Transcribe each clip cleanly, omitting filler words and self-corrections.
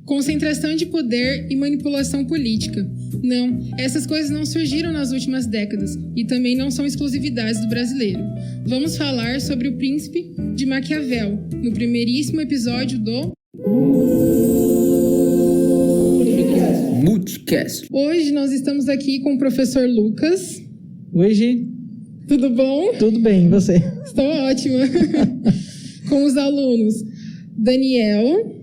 concentração de poder e manipulação política. Não, essas coisas não surgiram nas últimas décadas e também não são exclusividades do brasileiro. Vamos falar sobre o Príncipe de Maquiavel, no primeiríssimo episódio do Multicast. Hoje nós estamos aqui com o professor Lucas. Oi, Gi. Tudo bom? Tudo bem, e você? Estou ótima. Com os alunos Daniel.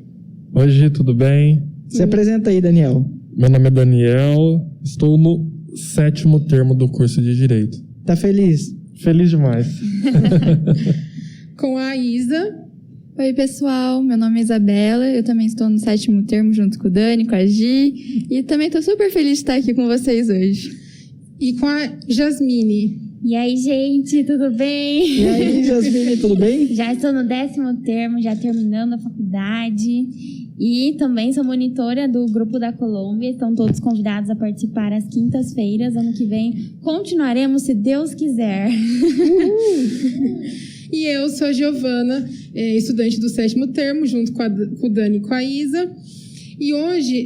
Oi, Gi, tudo bem? Se apresenta aí, Daniel. Meu nome é Daniel, estou no 7º termo do curso de Direito. Tá feliz? Feliz demais. Com a Isa. Oi, pessoal, meu nome é Isabela, eu também estou no 7º termo junto com o Dani, com a Gi, e também estou super feliz de estar aqui com vocês hoje. E com a Jasmine. E aí, gente, tudo bem? E aí, Jasmine, tudo bem? Já estou no 10º termo, já terminando a faculdade. E também sou monitora do Grupo da Colômbia. Estão todos convidados a participar às quintas-feiras. Ano que vem continuaremos, se Deus quiser. E eu sou a Giovana, estudante do 7º termo, junto com o Dani e com a Isa. E hoje,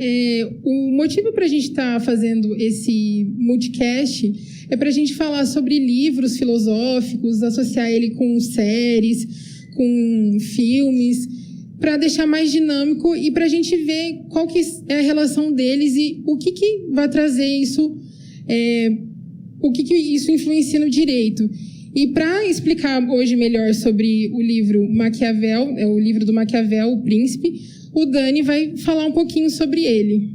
o motivo para a gente estar fazendo esse multicast é para a gente falar sobre livros filosóficos, associar ele com séries, com filmes, para deixar mais dinâmico e para a gente ver qual que é a relação deles e o que vai trazer isso, o que isso influencia no direito. E para explicar hoje melhor sobre o livro Maquiavel, o livro do Maquiavel, O Príncipe, o Dani vai falar um pouquinho sobre ele.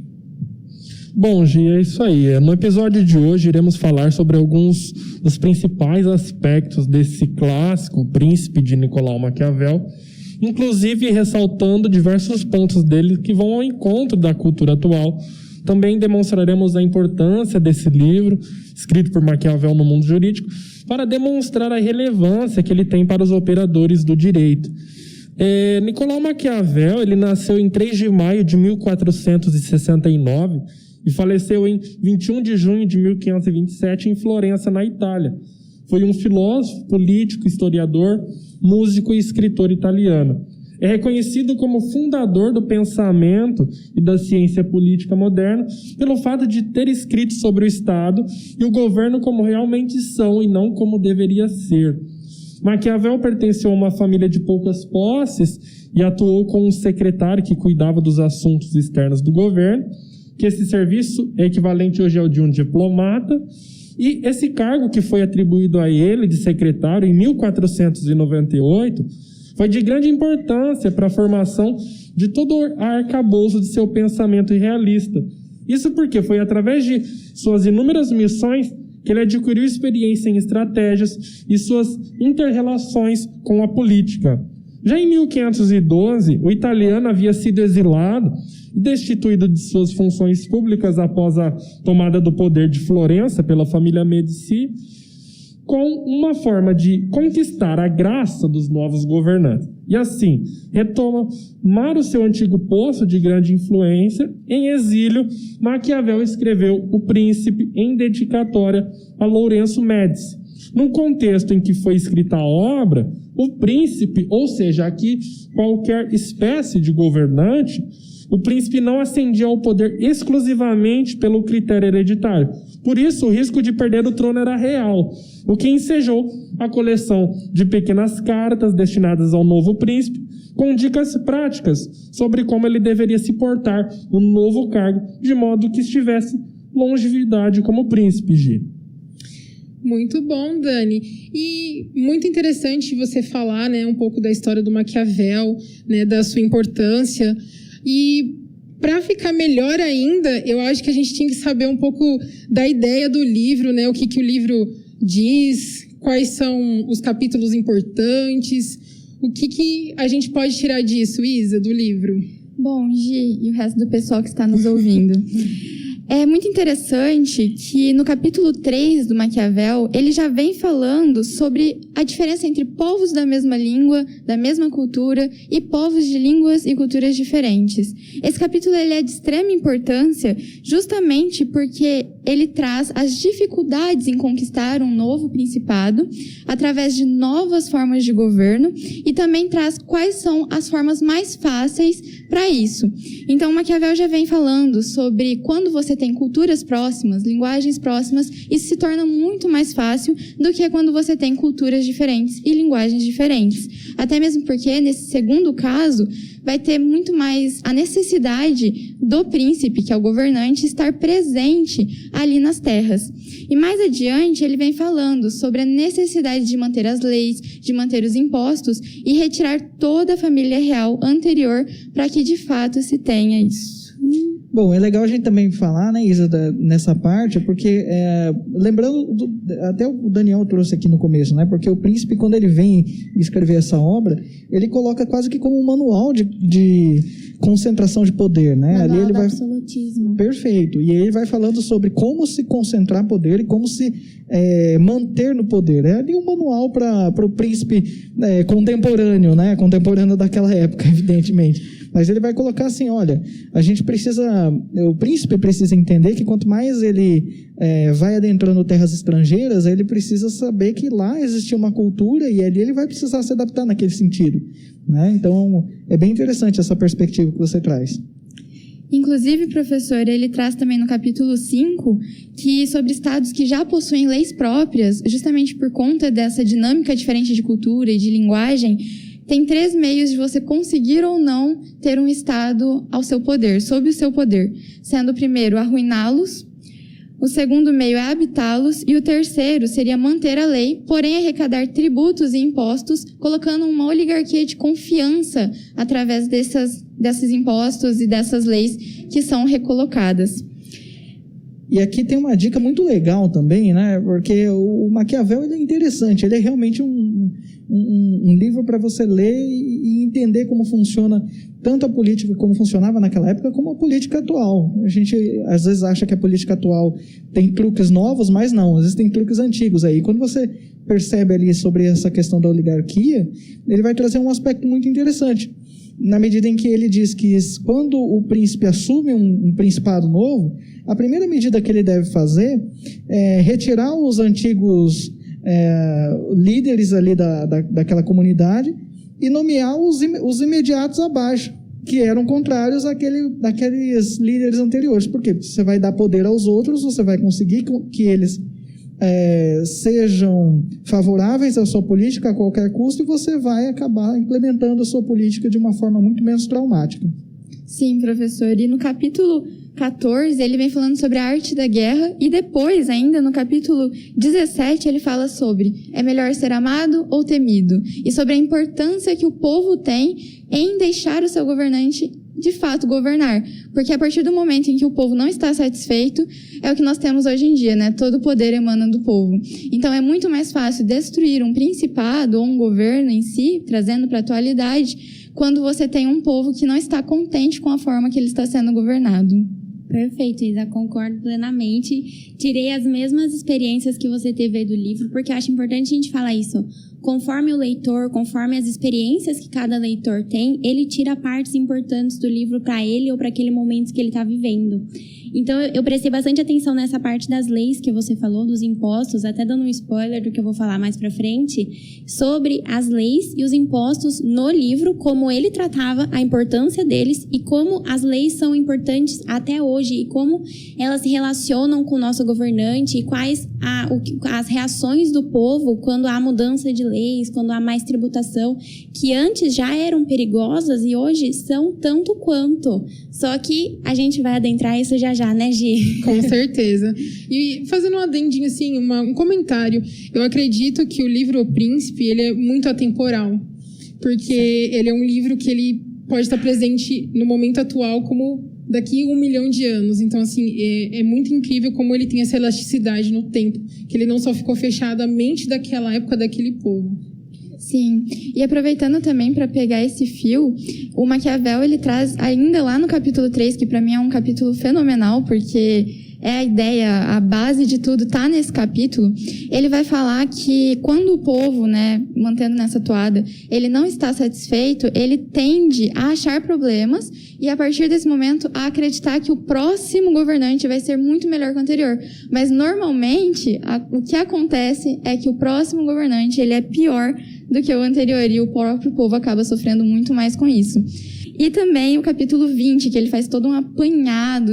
Bom, Gi, é isso aí. No episódio de hoje iremos falar sobre alguns dos principais aspectos desse clássico, O Príncipe de Nicolau Maquiavel, inclusive ressaltando diversos pontos dele que vão ao encontro da cultura atual. Também demonstraremos a importância desse livro, escrito por Maquiavel no mundo jurídico, para demonstrar a relevância que ele tem para os operadores do direito. Nicolau Maquiavel, ele nasceu em 3 de maio de 1469 e faleceu em 21 de junho de 1527 em Florença, na Itália. Foi um filósofo, político, historiador, músico e escritor italiano. É reconhecido como fundador do pensamento e da ciência política moderna pelo fato de ter escrito sobre o Estado e o governo como realmente são e não como deveria ser. Maquiavel pertenceu a uma família de poucas posses e atuou como um secretário que cuidava dos assuntos externos do governo, que esse serviço é equivalente hoje ao de um diplomata, e esse cargo que foi atribuído a ele de secretário em 1498 foi de grande importância para a formação de todo o arcabouço de seu pensamento irrealista. Isso porque foi através de suas inúmeras missões que ele adquiriu experiência em estratégias e suas inter-relações com a política. Já em 1512, o italiano havia sido exilado e destituído de suas funções públicas após a tomada do poder de Florença pela família Medici, com uma forma de conquistar a graça dos novos governantes. E assim, retomar o seu antigo posto de grande influência, em exílio, Maquiavel escreveu O Príncipe em dedicatória a Lourenço Médici. No contexto em que foi escrita a obra, o príncipe, ou seja, aqui qualquer espécie de governante, o príncipe não ascendia ao poder exclusivamente pelo critério hereditário. Por isso, o risco de perder o trono era real, o que ensejou a coleção de pequenas cartas destinadas ao novo príncipe, com dicas práticas sobre como ele deveria se portar no novo cargo, de modo que estivesse longevidade como príncipe, Gi. Muito bom, Dani. E muito interessante você falar, um pouco da história do Maquiavel, da sua importância. E para ficar melhor ainda, eu acho que a gente tinha que saber um pouco da ideia do livro, o que o livro diz, quais são os capítulos importantes, o que a gente pode tirar disso, Isa, do livro? Bom, Gi, e o resto do pessoal que está nos ouvindo. É muito interessante que no capítulo 3 do Maquiavel, ele já vem falando sobre a diferença entre povos da mesma língua, da mesma cultura e povos de línguas e culturas diferentes. Esse capítulo ele é de extrema importância justamente porque ele traz as dificuldades em conquistar um novo principado através de novas formas de governo e também traz quais são as formas mais fáceis para isso. Então, Maquiavel já vem falando sobre quando você tem culturas próximas, linguagens próximas, isso se torna muito mais fácil do que quando você tem culturas diferentes e linguagens diferentes. Até mesmo porque, nesse segundo caso, vai ter muito mais a necessidade do príncipe, que é o governante, estar presente ali nas terras. E mais adiante, ele vem falando sobre a necessidade de manter as leis, de manter os impostos e retirar toda a família real anterior para que, de fato, se tenha isso. Bom, é legal a gente também falar, né, Isa, nessa parte, porque, lembrando, até o Daniel trouxe aqui no começo, né, porque o príncipe, quando ele vem escrever essa obra, ele coloca quase que como um manual de concentração de poder, né? Manual ali ele do vai absolutismo. Perfeito. E aí ele vai falando sobre como se concentrar poder e como se manter no poder. É ali um manual para o príncipe contemporâneo, né? Contemporâneo daquela época, evidentemente. Mas ele vai colocar assim, olha, o príncipe precisa entender que quanto mais ele vai adentrando terras estrangeiras, ele precisa saber que lá existia uma cultura e ali ele vai precisar se adaptar naquele sentido, né? Então, é bem interessante essa perspectiva que você traz. Inclusive, professor, ele traz também no capítulo 5 que sobre estados que já possuem leis próprias, justamente por conta dessa dinâmica diferente de cultura e de linguagem, tem 3 meios de você conseguir ou não ter um estado ao seu poder, sob o seu poder, sendo o primeiro arruiná-los, o segundo meio é habitá-los e o terceiro seria manter a lei, porém arrecadar tributos e impostos, colocando uma oligarquia de confiança através desses impostos e dessas leis que são recolocadas. E aqui tem uma dica muito legal também, né? Porque o Maquiavel ele é interessante, ele é realmente um livro para você ler e entender como funciona tanto a política, como funcionava naquela época, como a política atual. A gente às vezes acha que a política atual tem truques novos, mas não, às vezes tem truques antigos aí. Quando você percebe ali sobre essa questão da oligarquia, ele vai trazer um aspecto muito interessante, na medida em que ele diz que quando o príncipe assume um principado novo, a primeira medida que ele deve fazer é retirar os antigos líderes ali daquela comunidade e nomear os imediatos abaixo, que eram contrários daqueles líderes anteriores. Porque você vai dar poder aos outros, você vai conseguir que eles sejam favoráveis à sua política a qualquer custo e você vai acabar implementando a sua política de uma forma muito menos traumática. Sim, professor. E no capítulo 14, ele vem falando sobre a arte da guerra e depois, ainda no capítulo 17, ele fala sobre é melhor ser amado ou temido e sobre a importância que o povo tem em deixar o seu governante de fato governar, porque a partir do momento em que o povo não está satisfeito, é o que nós temos hoje em dia, né? Todo o poder emana do povo. Então é muito mais fácil destruir um principado ou um governo em si, trazendo para a atualidade, quando você tem um povo que não está contente com a forma que ele está sendo governado. Perfeito, Isa, concordo plenamente. Tirei as mesmas experiências que você teve aí do livro, porque eu acho importante a gente falar isso. Conforme o leitor, conforme as experiências que cada leitor tem, ele tira partes importantes do livro para ele ou para aquele momento que ele está vivendo. Então, eu prestei bastante atenção nessa parte das leis que você falou, dos impostos, até dando um spoiler do que eu vou falar mais para frente, sobre as leis e os impostos no livro, como ele tratava a importância deles e como as leis são importantes até hoje e como elas se relacionam com o nosso governante e quais as reações do povo quando há mudança de leis, quando há mais tributação, que antes já eram perigosas e hoje são tanto quanto. Só que a gente vai adentrar isso já, né, Gi? Com certeza. E fazendo um adendinho, assim, um comentário. Eu acredito que o livro O Príncipe, ele é muito atemporal. Porque ele é um livro que ele pode estar presente no momento atual como daqui 1 milhão de anos. Então, assim, é muito incrível como ele tem essa elasticidade no tempo. Que ele não só ficou fechado à mente daquela época, daquele povo. Sim, e aproveitando também para pegar esse fio, o Maquiavel ele traz ainda lá no capítulo 3, que para mim é um capítulo fenomenal, porque é a ideia, a base de tudo está nesse capítulo, ele vai falar que quando o povo, né, mantendo nessa toada, ele não está satisfeito, ele tende a achar problemas e, a partir desse momento, a acreditar que o próximo governante vai ser muito melhor que o anterior. Mas, normalmente, o que acontece é que o próximo governante ele é pior do que o anterior e o próprio povo acaba sofrendo muito mais com isso. E também o capítulo 20, que ele faz todo um apanhado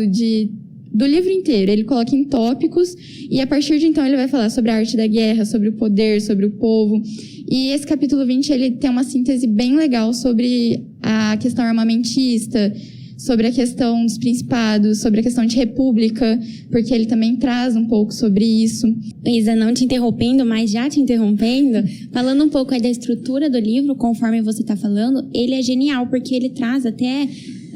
do livro inteiro. Ele coloca em tópicos e, a partir de então, ele vai falar sobre a arte da guerra, sobre o poder, sobre o povo. E esse capítulo 20, ele tem uma síntese bem legal sobre a questão armamentista, sobre a questão dos principados, sobre a questão de república, porque ele também traz um pouco sobre isso. Isa, não te interrompendo, mas já te interrompendo, falando um pouco aí da estrutura do livro, conforme você está falando, ele é genial, porque ele traz até...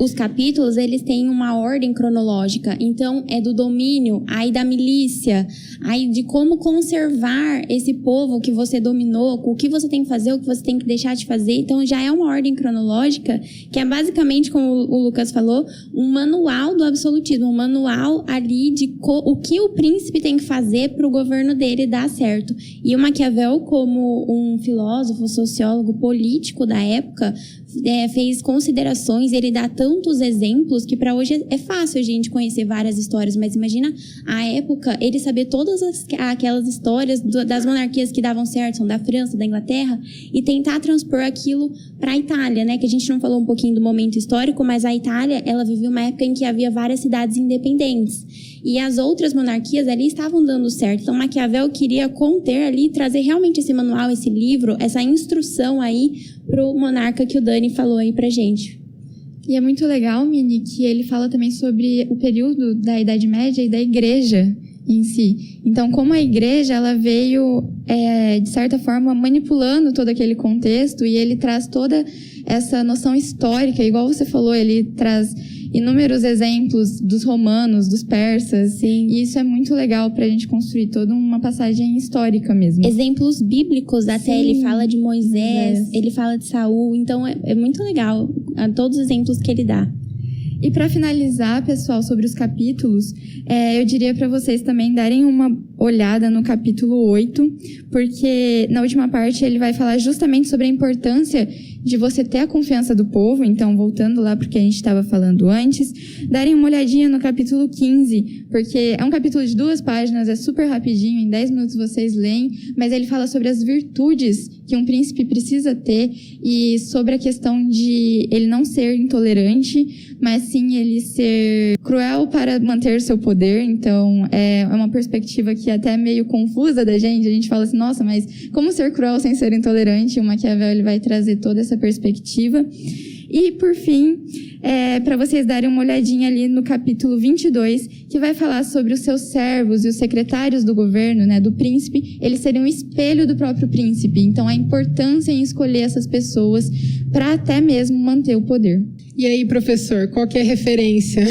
Os capítulos, eles têm uma ordem cronológica. Então, é do domínio, aí da milícia, aí de como conservar esse povo que você dominou, o que você tem que fazer, o que você tem que deixar de fazer. Então, já é uma ordem cronológica, que é basicamente, como o Lucas falou, um manual do absolutismo, um manual ali de o que o príncipe tem que fazer para o governo dele dar certo. E o Maquiavel, como um filósofo, sociólogo, político da época, fez considerações, ele dá tantos exemplos que para hoje é fácil a gente conhecer várias histórias, mas imagina a época, ele saber todas aquelas histórias das monarquias que davam certo, da França, da Inglaterra, e tentar transpor aquilo para a Itália, né? Que a gente não falou um pouquinho do momento histórico, mas a Itália, ela vivia uma época em que havia várias cidades independentes. E as outras monarquias ali estavam dando certo. Então, Maquiavel queria conter ali, trazer realmente esse manual, esse livro, essa instrução aí pro monarca que o Dani falou aí pra gente. E é muito legal, Mini, que ele fala também sobre o período da Idade Média e da Igreja em si. Então, como a Igreja, ela veio, de certa forma, manipulando todo aquele contexto, e ele traz toda essa noção histórica, igual você falou, ele traz inúmeros exemplos dos romanos, dos persas. Sim. E isso é muito legal para a gente construir toda uma passagem histórica mesmo. Exemplos bíblicos até. Sim. Ele fala de Moisés, ele fala de Saul. Então, é muito legal todos os exemplos que ele dá. E para finalizar, pessoal, sobre os capítulos, eu diria para vocês também darem uma olhada no capítulo 8, porque na última parte ele vai falar justamente sobre a importância de você ter a confiança do povo. Então, voltando lá porque a gente estava falando antes, darem uma olhadinha no capítulo 15, porque é um capítulo de 2 páginas, é super rapidinho, em 10 minutos vocês leem, mas ele fala sobre as virtudes que um príncipe precisa ter e sobre a questão de ele não ser intolerante, mas sim ele ser cruel para manter seu poder. Então, é uma perspectiva que é até meio confusa da gente. A gente fala assim, nossa, mas como ser cruel sem ser intolerante? O Maquiavel ele vai trazer toda essa perspectiva. E, por fim, para vocês darem uma olhadinha ali no capítulo 22, que vai falar sobre os seus servos e os secretários do governo, né, do príncipe, eles seriam um espelho do próprio príncipe. Então, a importância em escolher essas pessoas para até mesmo manter o poder. E aí, professor, qual que é a referência?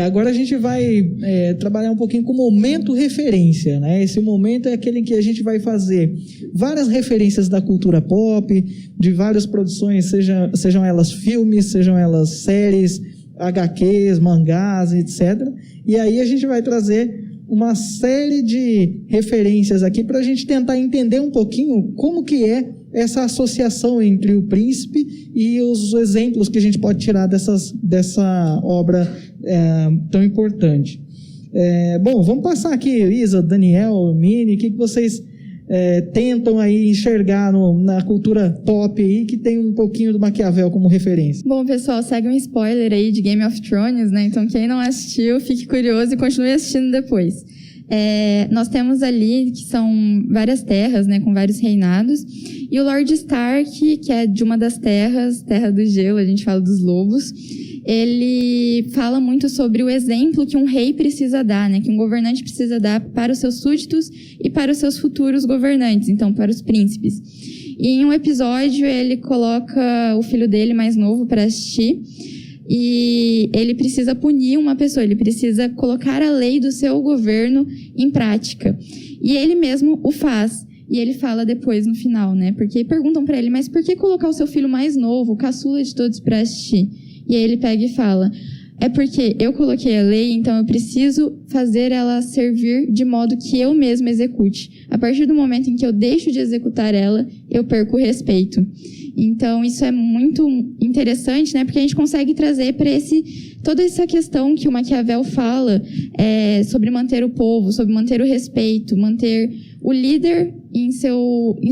Agora a gente vai trabalhar um pouquinho com o momento referência, né? Esse momento é aquele em que a gente vai fazer várias referências da cultura pop, de várias produções, sejam elas filmes, sejam elas séries, HQs, mangás, etc. E aí a gente vai trazer uma série de referências aqui para a gente tentar entender um pouquinho como que é essa associação entre o príncipe e os exemplos que a gente pode tirar dessa obra tão importante. Bom, vamos passar aqui, Isa, Daniel, Mini, o que vocês tentam aí enxergar na cultura pop aí, que tem um pouquinho do Maquiavel como referência. Bom, pessoal, segue um spoiler aí de Game of Thrones, né? Então, quem não assistiu, fique curioso e continue assistindo depois. Nós temos ali, que são várias terras, né, com vários reinados, e o Lord Stark, que é de uma das terras, Terra do Gelo, a gente fala dos lobos, ele fala muito sobre o exemplo que um rei precisa dar, né, que um governante precisa dar para os seus súditos e para os seus futuros governantes, então para os príncipes. E em um episódio ele coloca o filho dele mais novo para assistir, e ele precisa punir uma pessoa, ele precisa colocar a lei do seu governo em prática. E ele mesmo o faz. E ele fala depois, no final, né? Porque perguntam para ele, mas por que colocar o seu filho mais novo, o caçula de todos, para assistir? E aí ele pega e fala, é porque eu coloquei a lei, então eu preciso fazer ela servir de modo que eu mesma execute. A partir do momento em que eu deixo de executar ela, eu perco o respeito. Então, isso é muito interessante, né? Porque a gente consegue trazer para toda essa questão que o Maquiavel fala sobre manter o povo, sobre manter o respeito, manter o líder em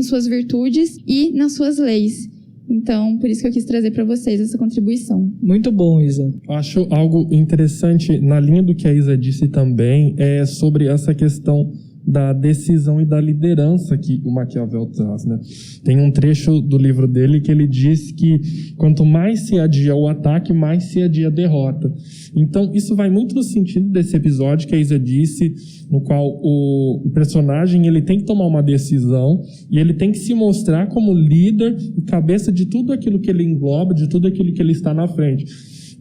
suas virtudes e nas suas leis. Então, por isso que eu quis trazer para vocês essa contribuição. Muito bom, Isa. Acho algo interessante, na linha do que a Isa disse também, sobre essa questão da decisão e da liderança que o Maquiavel traz, né? Tem um trecho do livro dele que ele diz que quanto mais se adia o ataque, mais se adia a derrota. Então, isso vai muito no sentido desse episódio que a Isa disse, no qual o personagem ele tem que tomar uma decisão e ele tem que se mostrar como líder e cabeça de tudo aquilo que ele engloba, de tudo aquilo que ele está na frente.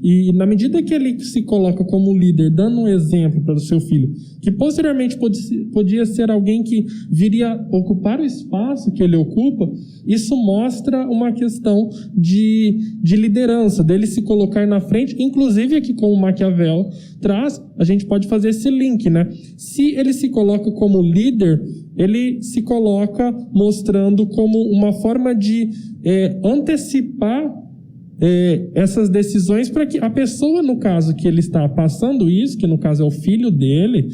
E na medida que ele se coloca como líder, dando um exemplo para o seu filho, que posteriormente podia ser alguém que viria ocupar o espaço que ele ocupa, isso mostra uma questão de liderança, dele se colocar na frente. Inclusive aqui como o Maquiavel traz, a gente pode fazer esse link, né? Se ele se coloca como líder, ele se coloca mostrando como uma forma de antecipar essas decisões para que a pessoa, no caso, que ele está passando isso, que no caso é o filho dele,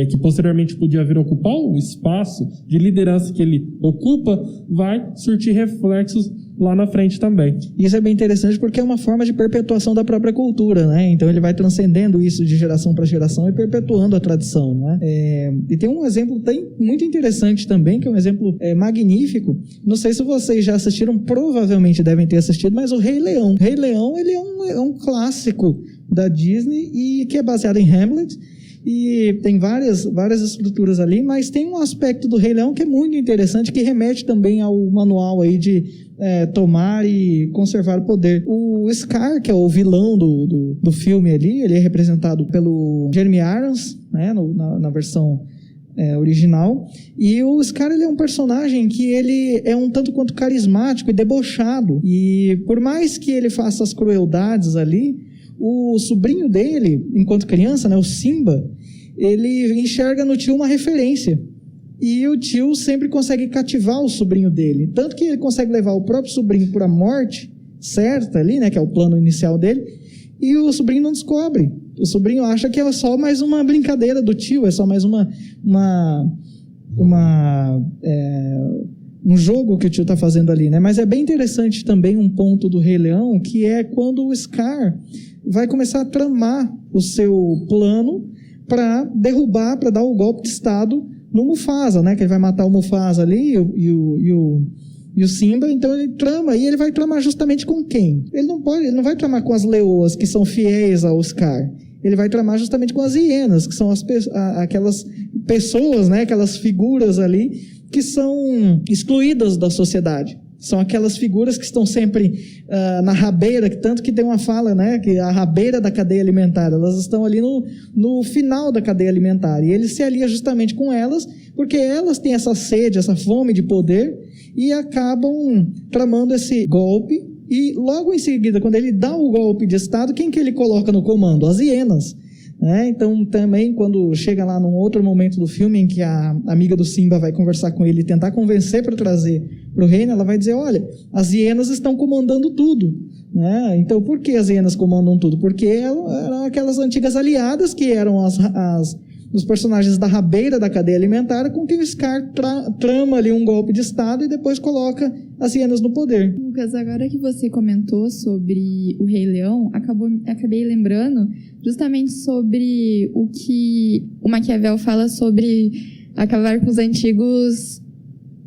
que posteriormente podia vir ocupar o espaço de liderança que ele ocupa, vai surtir reflexos lá na frente também. Isso é bem interessante porque é uma forma de perpetuação da própria cultura, né? Então ele vai transcendendo isso de geração para geração e perpetuando a tradição, né? E tem um exemplo muito interessante também, que é um exemplo magnífico. Não sei se vocês já assistiram, provavelmente devem ter assistido, mas o Rei Leão. Rei Leão, ele é um clássico da Disney e que é baseado em Hamlet. E tem várias estruturas ali, mas tem um aspecto do Rei Leão que é muito interessante, que remete também ao manual aí de tomar e conservar o poder. O Scar, que é o vilão do filme ali, ele é representado pelo Jeremy Irons, né, na versão original. E o Scar, ele é um personagem que ele é um tanto quanto carismático e debochado. E por mais que ele faça as crueldades ali, o sobrinho dele, enquanto criança, né, o Simba, ele enxerga no tio uma referência. E o tio sempre consegue cativar o sobrinho dele. Tanto que ele consegue levar o próprio sobrinho para a morte certa ali, né, que é o plano inicial dele, e o sobrinho não descobre. O sobrinho acha que é só mais uma brincadeira do tio, é só mais um jogo que o tio está fazendo ali, né? Mas é bem interessante também um ponto do Rei Leão, que é quando o Scar vai começar a tramar o seu plano para derrubar, para dar o golpe de Estado no Mufasa, né? Que ele vai matar o Mufasa ali e o Simba. Então ele trama, e ele vai tramar justamente com quem? Ele não vai tramar com as leoas que são fiéis ao Scar. Ele vai tramar justamente com as hienas, que são aquelas pessoas, né? Aquelas figuras ali que são excluídas da sociedade. São aquelas figuras que estão sempre na rabeira, tanto que tem uma fala, né, que a rabeira da cadeia alimentar, elas estão ali no final da cadeia alimentar, e ele se alia justamente com elas, porque elas têm essa sede, essa fome de poder, e acabam tramando esse golpe, e logo em seguida, quando ele dá o golpe de Estado, quem que ele coloca no comando? As hienas. Então também quando chega lá num outro momento do filme em que a amiga do Simba vai conversar com ele e tentar convencer para trazer para o reino, ela vai dizer, olha, as hienas estão comandando tudo, né? Então por que as hienas comandam tudo? Porque eram aquelas antigas aliadas que eram os personagens da rabeira da cadeia alimentar, com quem o Scar trama ali um golpe de Estado e depois coloca as hienas no poder. Lucas, agora que você comentou sobre o Rei Leão, acabei lembrando justamente sobre o que o Maquiavel fala sobre acabar com os antigos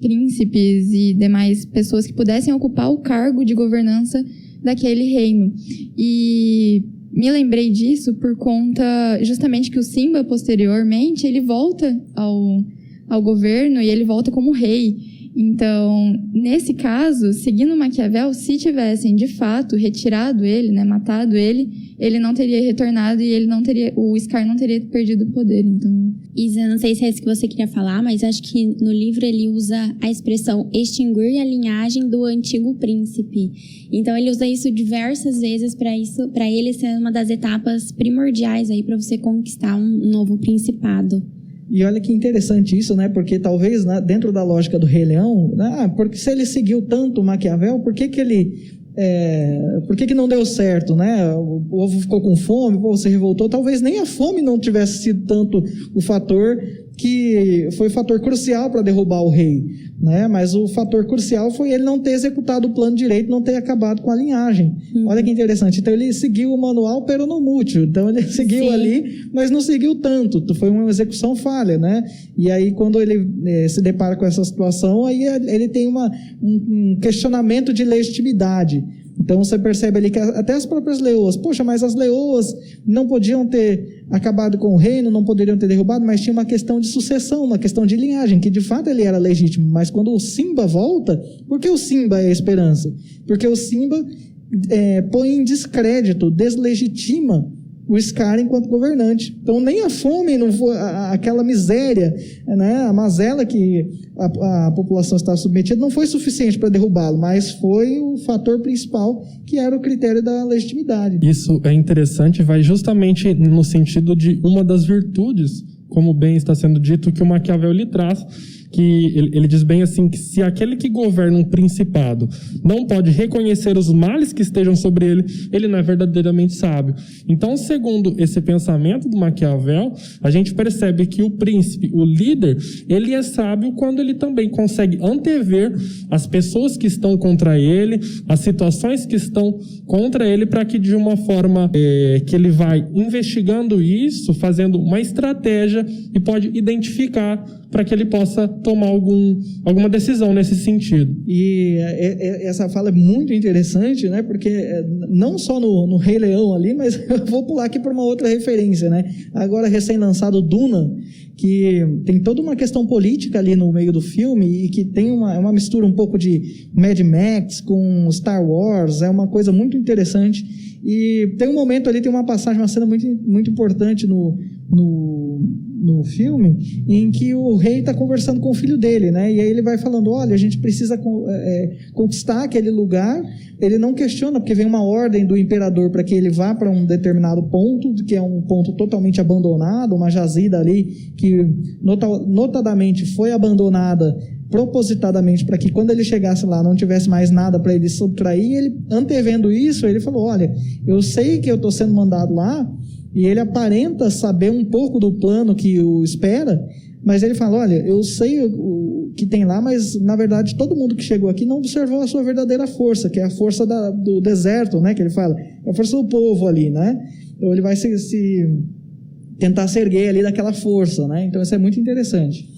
príncipes e demais pessoas que pudessem ocupar o cargo de governança daquele reino. E me lembrei disso por conta justamente que o Simba, posteriormente, ele volta ao governo e ele volta como rei. Então, nesse caso, seguindo Maquiavel, se tivessem de fato retirado ele, né, matado ele não teria retornado e o Scar não teria perdido o poder. Então, Isa, não sei se é isso que você queria falar, mas acho que no livro ele usa a expressão extinguir a linhagem do antigo príncipe. Então ele usa isso diversas vezes para ele ser uma das etapas primordiais aí para você conquistar um novo principado. E olha que interessante isso, né? Porque talvez, né, dentro da lógica do Rei Leão, porque se ele seguiu tanto Maquiavel, por que não deu certo, né? O povo ficou com fome, o povo se revoltou. Talvez nem a fome não tivesse sido tanto o fator que foi o fator crucial para derrubar o rei, né? Mas o fator crucial foi ele não ter executado o plano direito, não ter acabado com a linhagem. Olha que interessante. Então ele seguiu o manual peronomútil. Então ele seguiu ali, mas não seguiu tanto. Foi uma execução falha, né? E aí quando ele se depara com essa situação, aí ele tem um questionamento de legitimidade. Então você percebe ali que até as próprias leoas, poxa, mas as leoas não podiam ter acabado com o reino, não poderiam ter derrubado, mas tinha uma questão de sucessão, uma questão de linhagem, que de fato ele era legítimo. Mas quando o Simba volta, por que o Simba é a esperança? Porque o Simba põe em descrédito, deslegitima o Scar enquanto governante. Então nem a fome, não foi, aquela miséria, né, a mazela que a população estava submetida não foi suficiente para derrubá-lo, mas foi o fator principal, que era o critério da legitimidade. Isso é interessante, vai justamente no sentido de uma das virtudes, como bem está sendo dito, que o Maquiavel lhe traz, que ele diz bem assim, que se aquele que governa um principado não pode reconhecer os males que estejam sobre ele, ele não é verdadeiramente sábio. Então, segundo esse pensamento do Maquiavel, a gente percebe que o príncipe, o líder, ele é sábio quando ele também consegue antever as pessoas que estão contra ele, as situações que estão contra ele, para que de uma forma que ele vai investigando isso, fazendo uma estratégia e pode identificar para que ele possa tomar alguma decisão nesse sentido. E essa fala é muito interessante, né? Porque não só no Rei Leão ali, mas eu vou pular aqui para uma outra referência, né? Agora recém-lançado Duna, que tem toda uma questão política ali no meio do filme e que tem uma mistura um pouco de Mad Max com Star Wars, é uma coisa muito interessante. E tem um momento ali, tem uma passagem, uma cena muito, muito importante no filme, em que o rei está conversando com o filho dele, né? E aí ele vai falando, olha, a gente precisa conquistar aquele lugar. Ele não questiona, porque vem uma ordem do imperador para que ele vá para um determinado ponto, que é um ponto totalmente abandonado, uma jazida ali, que notadamente foi abandonada propositadamente para que quando ele chegasse lá não tivesse mais nada para ele subtrair. E ele, antevendo isso, ele falou, olha, eu sei que eu estou sendo mandado lá, e ele aparenta saber um pouco do plano que o espera, mas ele fala, olha, eu sei o que tem lá, mas na verdade todo mundo que chegou aqui não observou a sua verdadeira força, que é a força do deserto, né, que ele fala, é a força do povo ali, né? Então ele vai tentar se erguer ali daquela força, né? Então isso é muito interessante.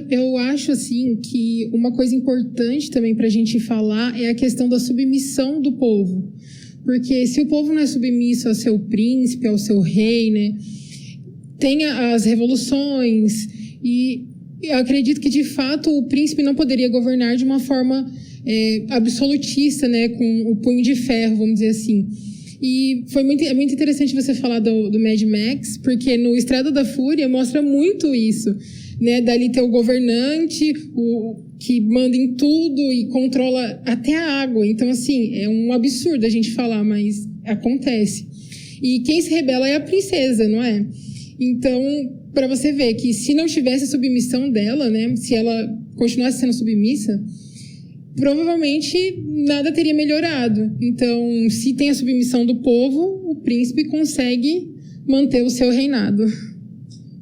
Eu acho, assim, que uma coisa importante também para a gente falar é a questão da submissão do povo. Porque se o povo não é submisso ao seu príncipe, ao seu rei, né, tem as revoluções, e eu acredito que, de fato, o príncipe não poderia governar de uma forma absolutista, né, com o punho de ferro, vamos dizer assim. E é muito interessante você falar do Mad Max, porque no Estrada da Fúria mostra muito isso, né? Dali ter o governante, que manda em tudo e controla até a água. Então, assim, é um absurdo a gente falar, mas acontece. E quem se rebela é a princesa, não é? Então, para você ver que se não tivesse a submissão dela, né? Se ela continuasse sendo submissa, provavelmente nada teria melhorado. Então, se tem a submissão do povo, o príncipe consegue manter o seu reinado.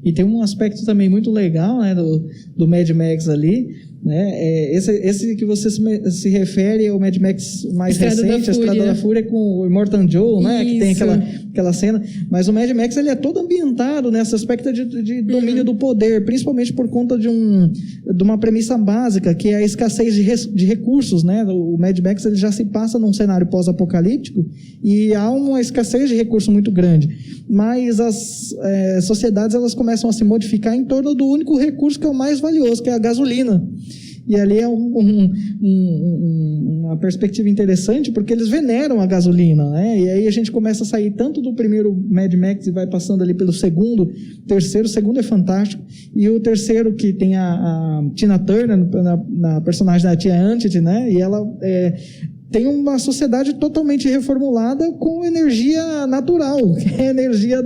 E tem um aspecto também muito legal, né, do Mad Max ali, né? Esse que você se refere é o Mad Max mais recente, a Estrada da Fúria, com o Immortan Joe, né? Que tem aquela cena. Mas o Mad Max ele é todo ambientado nesse aspecto de domínio do poder, principalmente por conta de uma premissa básica, que é a escassez de recursos, né? O Mad Max ele já se passa num cenário pós-apocalíptico e há uma escassez de recursos muito grande. Mas as sociedades elas começam a se modificar em torno do único recurso que é o mais valioso, que é a gasolina. E ali é uma perspectiva interessante, porque eles veneram a gasolina, né? E aí a gente começa a sair tanto do primeiro Mad Max e vai passando ali pelo segundo, terceiro. O segundo é fantástico. E o terceiro, que tem a Tina Turner na personagem da tia Auntie, né? E ela tem uma sociedade totalmente reformulada com energia natural, que é a energia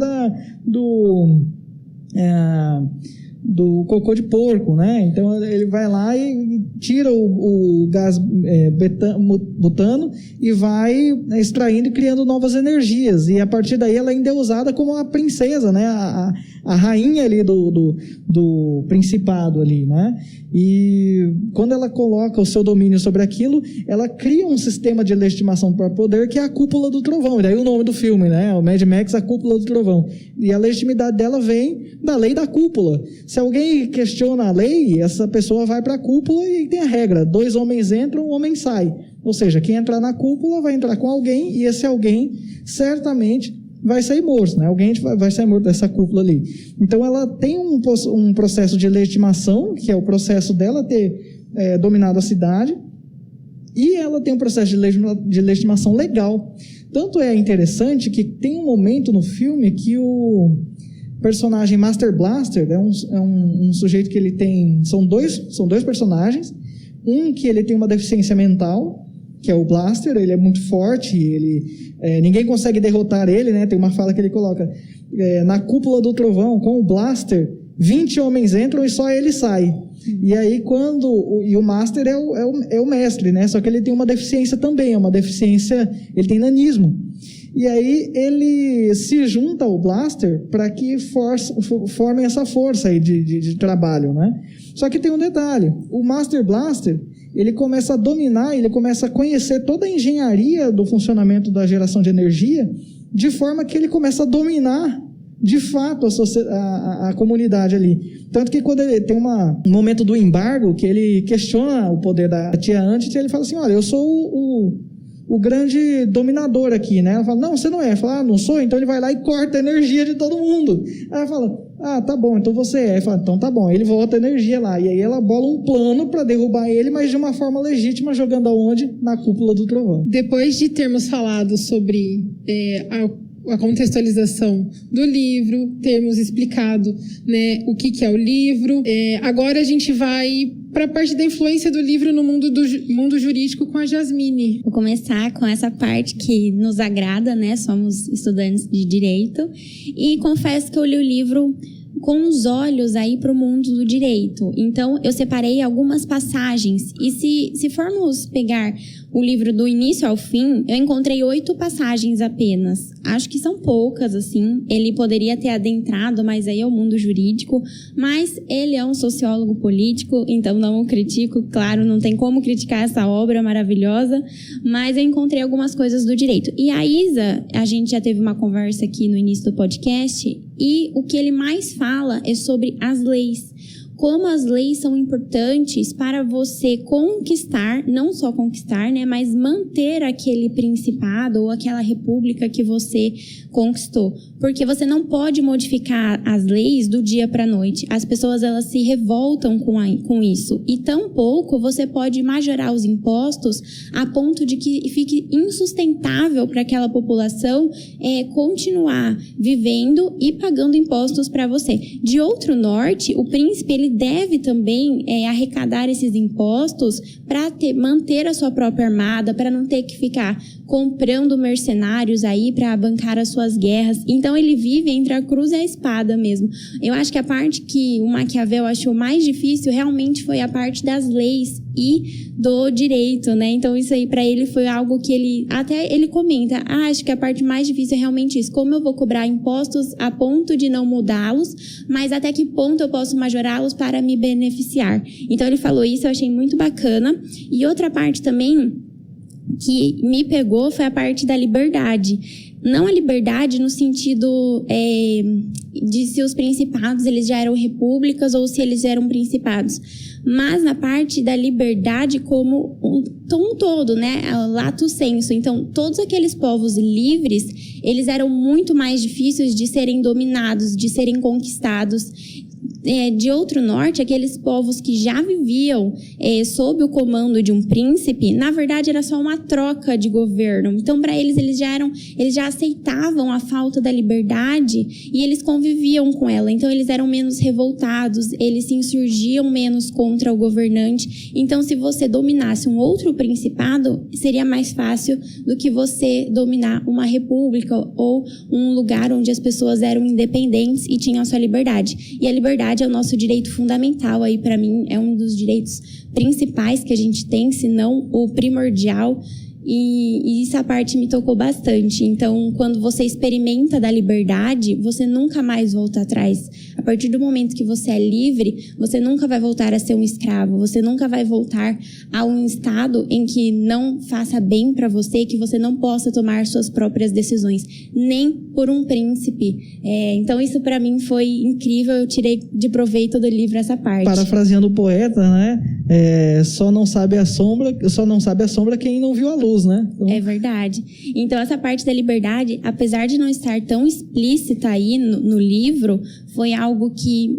do cocô de porco, né? Então ele vai lá e tira o gás butano e vai extraindo e criando novas energias, e a partir daí ela ainda é usada como a princesa, né? A rainha ali do principado ali, né? E quando ela coloca o seu domínio sobre aquilo, ela cria um sistema de legitimação para poder, que é a cúpula do trovão. E daí o nome do filme, né? O Mad Max, a cúpula do trovão. E a legitimidade dela vem da lei da cúpula. Se alguém questiona a lei, essa pessoa vai para a cúpula e tem a regra: 2 homens entram, um homem sai. Ou seja, quem entrar na cúpula vai entrar com alguém, e esse alguém certamente vai sair morto, né? Alguém vai sair morto dessa cúpula ali. Então ela tem um processo de legitimação, que é o processo dela ter dominado a cidade, e ela tem um processo de legitimação legal. Tanto é interessante que tem um momento no filme que o personagem Master Blaster é um sujeito que ele tem... São dois personagens. Um que ele tem uma deficiência mental, que é o Blaster. Ele é muito forte, ninguém consegue derrotar ele, né? Tem uma fala que ele coloca: na cúpula do trovão, com o Blaster, 20 homens entram e só ele sai. E aí e o Master é o mestre, né? Só que ele tem uma deficiência também, ele tem nanismo. E aí ele se junta ao Blaster para que formem essa força aí de trabalho, né? Só que tem um detalhe: o Master Blaster, ele começa a dominar, ele começa a conhecer toda a engenharia do funcionamento da geração de energia, de forma que ele começa a dominar de fato a comunidade ali. Tanto que quando ele tem um momento do embargo, que ele questiona o poder da tia Auntie, ele fala assim: olha, eu sou o grande dominador aqui, né? Ela fala: não, você não é. Ela fala: não sou. Então ele vai lá e corta a energia de todo mundo. Aí ela fala: tá bom, então você é. Ele fala: então tá bom. Ele volta a energia lá. E aí ela bola um plano para derrubar ele, mas de uma forma legítima, jogando aonde? Na cúpula do trovão. Depois de termos falado sobre a contextualização do livro, termos explicado, né, o que é o livro, agora a gente vai para a parte da influência do livro no mundo jurídico com a Jasmine. Vou começar com essa parte que nos agrada, né? Somos estudantes de direito, e confesso que eu li o livro com os olhos aí para o mundo do direito. Então, eu separei algumas passagens, e se formos pegar o livro do início ao fim, eu encontrei 8 passagens apenas. Acho que são poucas, assim. Ele poderia ter adentrado mais aí ao mundo jurídico, mas ele é um sociólogo político, então não o critico, claro, não tem como criticar essa obra maravilhosa, mas eu encontrei algumas coisas do direito. E a Isa, a gente já teve uma conversa aqui no início do podcast, e o que ele mais fala é sobre as leis. Como as leis são importantes para você conquistar, não só conquistar, né, mas manter aquele principado ou aquela república que você conquistou. Porque você não pode modificar as leis do dia para a noite. As pessoas, elas se revoltam com isso. E tampouco você pode majorar os impostos a ponto de que fique insustentável para aquela população continuar vivendo e pagando impostos para você. De outro norte, o príncipe, ele deve também arrecadar esses impostos para manter a sua própria armada, para não ter que ficar comprando mercenários aí para bancar as suas guerras. Então ele vive entre a cruz e a espada mesmo. Eu acho que a parte que o Maquiavel achou mais difícil realmente foi a parte das leis e do direito, né? Então isso aí para ele foi algo que ele comenta: acho que a parte mais difícil é realmente isso, como eu vou cobrar impostos a ponto de não mudá-los, mas até que ponto eu posso majorá-los para me beneficiar. Então ele falou isso, eu achei muito bacana. E outra parte também que me pegou foi a parte da liberdade. Não a liberdade no sentido de se os principados eles já eram repúblicas ou se eles eram principados, mas na parte da liberdade como um todo, né? Lato sensu. Então, todos aqueles povos livres, eles eram muito mais difíceis de serem dominados, de serem conquistados. de outro norte, aqueles povos que já viviam sob o comando de um príncipe, na verdade era só uma troca de governo. Então, para eles já aceitavam a falta da liberdade e eles conviviam com ela. Então, eles eram menos revoltados, eles se insurgiam menos contra o governante. Então, se você dominasse um outro principado, seria mais fácil do que você dominar uma república ou um lugar onde as pessoas eram independentes e tinham a sua liberdade. E a liberdade é o nosso direito fundamental. Aí, para mim, é um dos direitos principais que a gente tem, se não o primordial. E essa parte me tocou bastante. Então, quando você experimenta da liberdade, você nunca mais volta atrás. A partir do momento que você é livre, você nunca vai voltar a ser um escravo. Você nunca vai voltar a um estado em que não faça bem para você, que você não possa tomar suas próprias decisões, nem por um príncipe. Então, isso para mim foi incrível. Eu tirei de proveito do livro essa parte. Parafraseando o poeta, né? Só não sabe a sombra quem não viu a luz, né? Então... É verdade. Então, essa parte da liberdade, apesar de não estar tão explícita aí no livro, foi algo que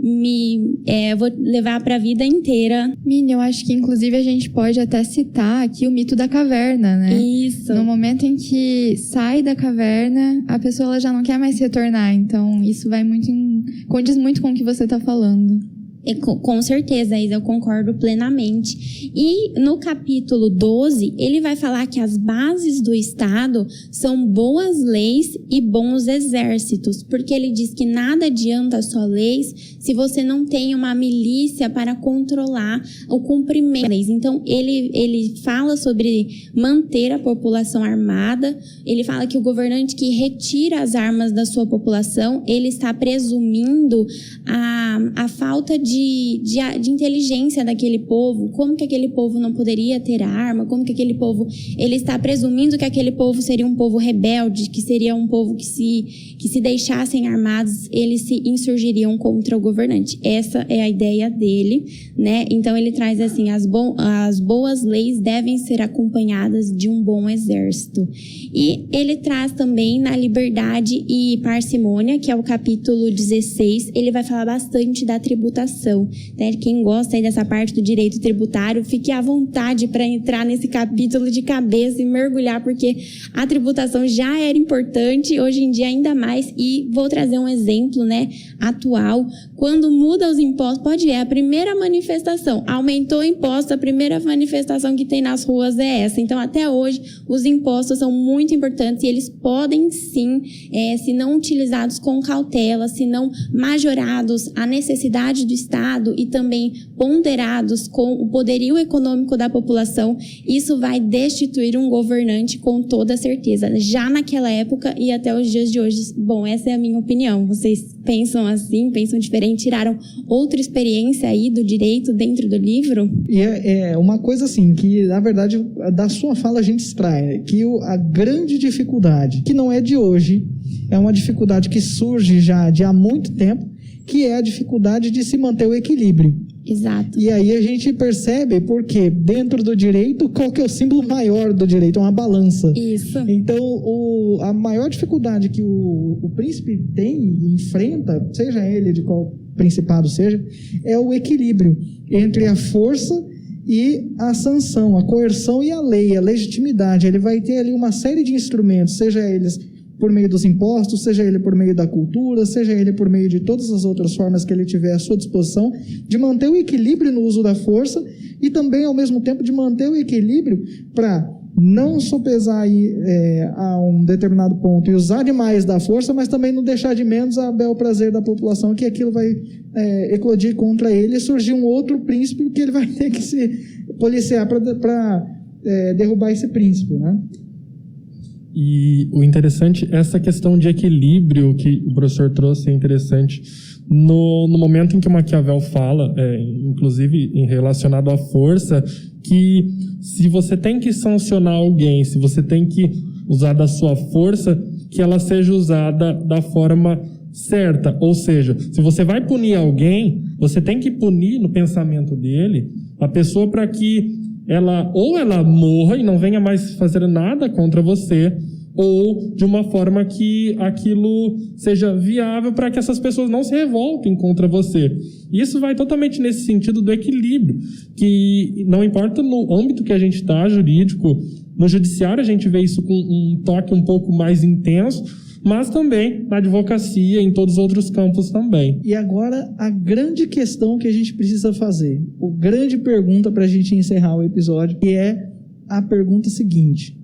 eu vou levar para a vida inteira. Mini, eu acho que inclusive a gente pode até citar aqui o mito da caverna, né? Isso. No momento em que sai da caverna, a pessoa ela já não quer mais retornar. Então, isso vai condiz muito com o que você está falando. Com certeza, Isa, eu concordo plenamente. E no capítulo 12, ele vai falar que as bases do Estado são boas leis e bons exércitos, porque ele diz que nada adianta só leis se você não tem uma milícia para controlar o cumprimento das leis. Então, ele fala sobre manter a população armada, ele fala que o governante que retira as armas da sua população, ele está presumindo a falta de inteligência daquele povo, como que aquele povo não poderia ter arma, como que aquele povo, ele está presumindo que aquele povo seria um povo rebelde, que seria um povo que se deixassem armados, eles se insurgiriam contra o governante. Essa é a ideia dele, né? Então ele traz assim, as boas leis devem ser acompanhadas de um bom exército. E ele traz também na liberdade e parcimônia, que é o capítulo 16, ele vai falar bastante da tributação. Né? Quem gosta aí dessa parte do direito tributário, fique à vontade para entrar nesse capítulo de cabeça e mergulhar, porque a tributação já era importante, hoje em dia ainda mais. E vou trazer um exemplo, né, atual. Quando muda os impostos, pode ver, a primeira manifestação, aumentou o imposto, a primeira manifestação que tem nas ruas é essa. Então, até hoje, os impostos são muito importantes e eles podem sim, se não utilizados com cautela, se não majorados à necessidade do Estado e também ponderados com o poderio econômico da população, isso vai destituir um governante com toda certeza, já naquela época e até os dias de hoje. Bom, essa é a minha opinião. Vocês pensam assim, pensam diferente, tiraram outra experiência aí do direito dentro do livro? E é uma coisa assim, que na verdade da sua fala a gente extrai, que a grande dificuldade, que não é de hoje, é uma dificuldade que surge já de há muito tempo, que é a dificuldade de se manter o equilíbrio. Exato. E aí a gente percebe porque dentro do direito, qual que é o símbolo maior do direito? É uma balança. Isso. Então, a maior dificuldade que o príncipe tem e enfrenta, seja ele de qual principado seja, é o equilíbrio entre a força e a sanção, a coerção e a lei, a legitimidade. Ele vai ter ali uma série de instrumentos, seja eles por meio dos impostos, seja ele por meio da cultura, seja ele por meio de todas as outras formas que ele tiver à sua disposição, de manter o equilíbrio no uso da força e também, ao mesmo tempo, de manter o equilíbrio para não sopesar a um determinado ponto e usar demais da força, mas também não deixar de menos a bel prazer da população, que aquilo vai eclodir contra ele e surgir um outro príncipe que ele vai ter que se policiar para derrubar esse príncipe, né? E o interessante, essa questão de equilíbrio que o professor trouxe é interessante. No momento em que o Maquiavel fala, inclusive relacionado à força, que se você tem que sancionar alguém, se você tem que usar da sua força, que ela seja usada da forma certa. Ou seja, se você vai punir alguém, você tem que punir no pensamento dele a pessoa para que ela morra e não venha mais fazer nada contra você, ou de uma forma que aquilo seja viável para que essas pessoas não se revoltem contra você. Isso vai totalmente nesse sentido do equilíbrio, que não importa no âmbito que a gente está, jurídico, no judiciário a gente vê isso com um toque um pouco mais intenso, mas também na advocacia, em todos os outros campos também. E agora, a grande questão que a gente precisa fazer, a grande pergunta para a gente encerrar o episódio, que é a pergunta seguinte.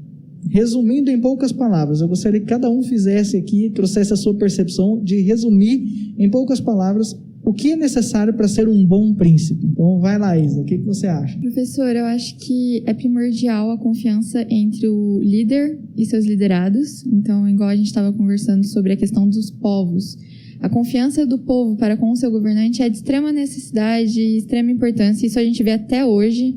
Resumindo em poucas palavras, eu gostaria que cada um fizesse aqui, trouxesse a sua percepção de resumir em poucas palavras o que é necessário para ser um bom príncipe. Então, vai lá, Isa, o que você acha? Professor, eu acho que é primordial a confiança entre o líder e seus liderados. Então, igual a gente estava conversando sobre a questão dos povos, a confiança do povo para com o seu governante é de extrema necessidade e extrema importância. Isso a gente vê até hoje.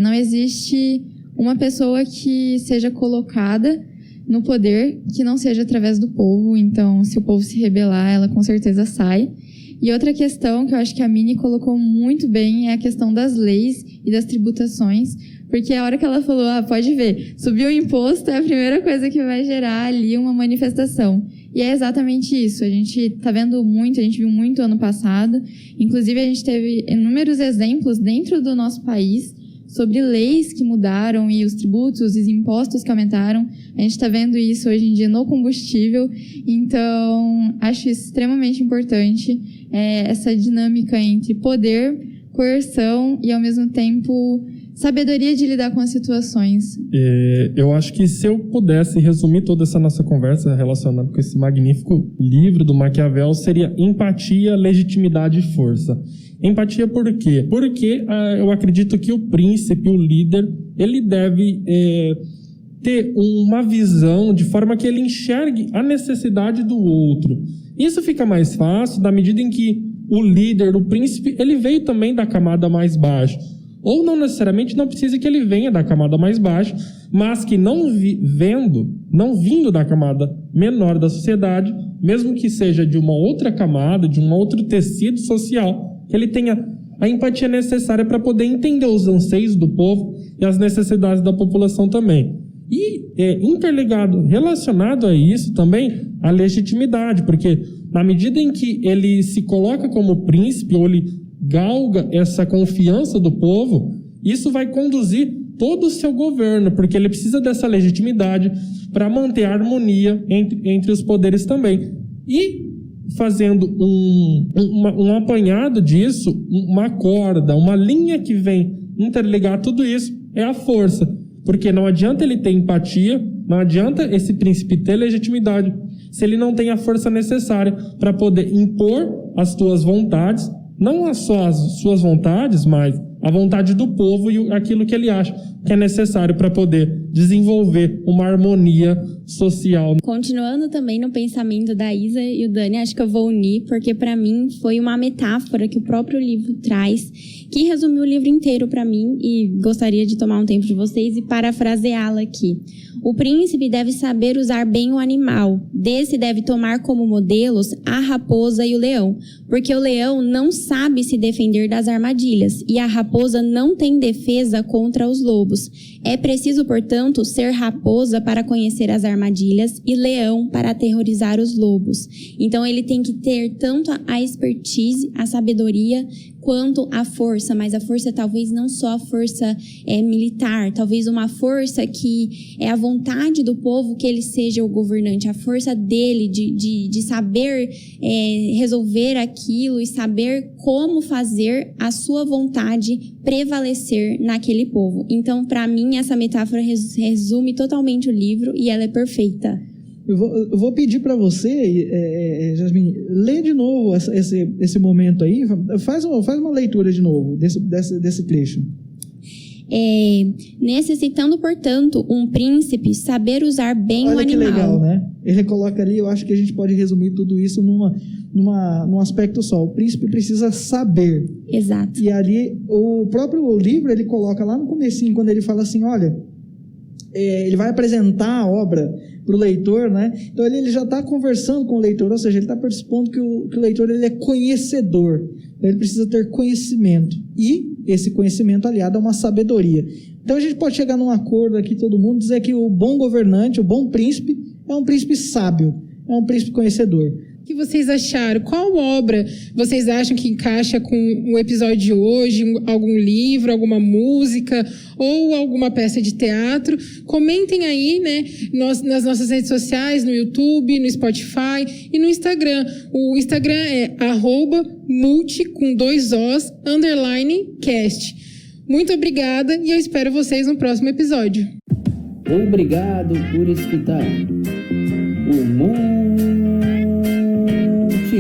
Não existe uma pessoa que seja colocada no poder que não seja através do povo. Então, se o povo se rebelar, ela com certeza sai. E outra questão que eu acho que a Mini colocou muito bem é a questão das leis e das tributações, porque a hora que ela falou, pode ver, subir o imposto é a primeira coisa que vai gerar ali uma manifestação. E é exatamente isso, a gente tá vendo muito, a gente viu muito ano passado, inclusive a gente teve inúmeros exemplos dentro do nosso país sobre leis que mudaram e os tributos, os impostos que aumentaram. A gente está vendo isso hoje em dia no combustível. Então, acho isso extremamente importante, essa dinâmica entre poder, coerção e, ao mesmo tempo, sabedoria de lidar com as situações. Eu acho que se eu pudesse resumir toda essa nossa conversa relacionada com esse magnífico livro do Maquiavel, seria empatia, legitimidade e força. Empatia por quê? Porque eu acredito que o príncipe, o líder, ele deve ter uma visão de forma que ele enxergue a necessidade do outro. Isso fica mais fácil na medida em que o líder, o príncipe, ele veio também da camada mais baixa. Ou não necessariamente não precisa que ele venha da camada mais baixa, mas que não vindo da camada menor da sociedade, mesmo que seja de uma outra camada, de um outro tecido social, que ele tenha a empatia necessária para poder entender os anseios do povo e as necessidades da população também. E interligado, relacionado a isso também, a legitimidade, porque na medida em que ele se coloca como príncipe, ou ele galga essa confiança do povo, isso vai conduzir todo o seu governo, porque ele precisa dessa legitimidade para manter a harmonia entre os poderes também. E fazendo um apanhado disso, uma corda, uma linha que vem interligar tudo isso, é a força. Porque não adianta ele ter empatia, não adianta esse príncipe ter legitimidade, se ele não tem a força necessária para poder impor as suas vontades, não só as suas vontades, mas a vontade do povo e aquilo que ele acha que é necessário para poder desenvolver uma harmonia social. Continuando também no pensamento da Isa e o Dani, acho que eu vou unir, porque para mim foi uma metáfora que o próprio livro traz, que resumiu o livro inteiro para mim, e gostaria de tomar um tempo de vocês e parafraseá-la aqui. O príncipe deve saber usar bem o animal. Desse deve tomar como modelos a raposa e o leão, porque o leão não sabe se defender das armadilhas e a raposa não tem defesa contra os lobos. É preciso, portanto, ser raposa para conhecer as armadilhas e leão para aterrorizar os lobos. Então, ele tem que ter tanto a expertise, a sabedoria, quanto a força, mas a força talvez não só a força militar, talvez uma força que é a vontade do povo que ele seja o governante, a força dele de saber resolver aquilo e saber como fazer a sua vontade prevalecer naquele povo. Então, para mim, essa metáfora resume totalmente o livro e ela é perfeita. Eu vou pedir para você, Jasmine, lê de novo esse momento aí, faz uma leitura de novo desse trecho. Necessitando, portanto, um príncipe saber usar bem o animal. Olha que legal, né? Ele coloca ali, eu acho que a gente pode resumir tudo isso num aspecto só. O príncipe precisa saber. Exato. E ali, o próprio livro, ele coloca lá no comecinho, quando ele fala assim, olha, ele vai apresentar a obra para o leitor, né? Então ele já está conversando com o leitor, ou seja, ele está pressupondo que o leitor ele é conhecedor, então ele precisa ter conhecimento. E esse conhecimento aliado a uma sabedoria. Então a gente pode chegar num acordo aqui, todo mundo, dizer que o bom governante, o bom príncipe, é um príncipe sábio, é um príncipe conhecedor. O que vocês acharam? Qual obra vocês acham que encaixa com o episódio de hoje? Algum livro, alguma música ou alguma peça de teatro? Comentem aí, né, nas nossas redes sociais, no YouTube, no Spotify e no Instagram. O Instagram é @multi_cast. Muito obrigada e eu espero vocês no próximo episódio. Obrigado por escutar o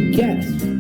Multicast.